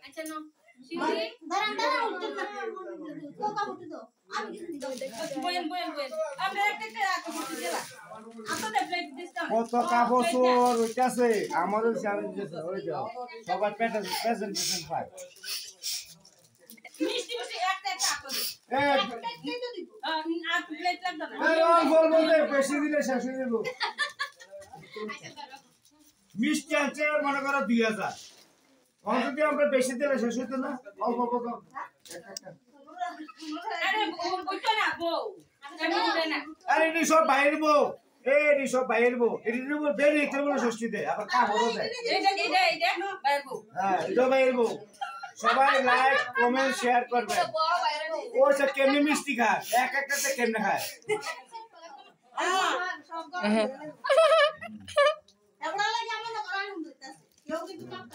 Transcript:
আচ্ছা না শিউলি দাঁড়ান উঠতে না কোকা উঠতে দাও আমি কিছু দিই বয়েন আমরা একটা রাখো উঠতে দেবা আপনাদের প্লেট দিস্তা কত কাপড় হইতাছে আমারও চ্যালেঞ্জ দিছে ওই দাও সবাই প্রেজেন্টেশন পায় মিষ্টি মিষ্টি একটা আপো দিই প্লেট তো দিব আর প্লেট লাগবে না আরে বলবো বেশি দিলে শেষ হয়ে যাবে মিষ্টি আছে মনে করো 2000 যদি আমরা বেশি দিলে শেষ হইতো না অল্প অল্প আরে বইতো না বউ আমি বলে না আরে এটি সব বাইরের বউ এটি সব বাইরের বউ এটি বেরিয়ে এতে বলে ষষ্ঠী দেয় আবার কাপড়ও দেয় এটা বাইরে বউ হ্যাঁ এটা বাইরের বউ সবাই লাইক কমেন্ট শেয়ার করবে ও সে কেমনে মিষ্টি খায় এক একটাতে কেমনে খায় সব এবারে লাগে আমরা না করাই হইতাছে কেউ কিন্তু কাট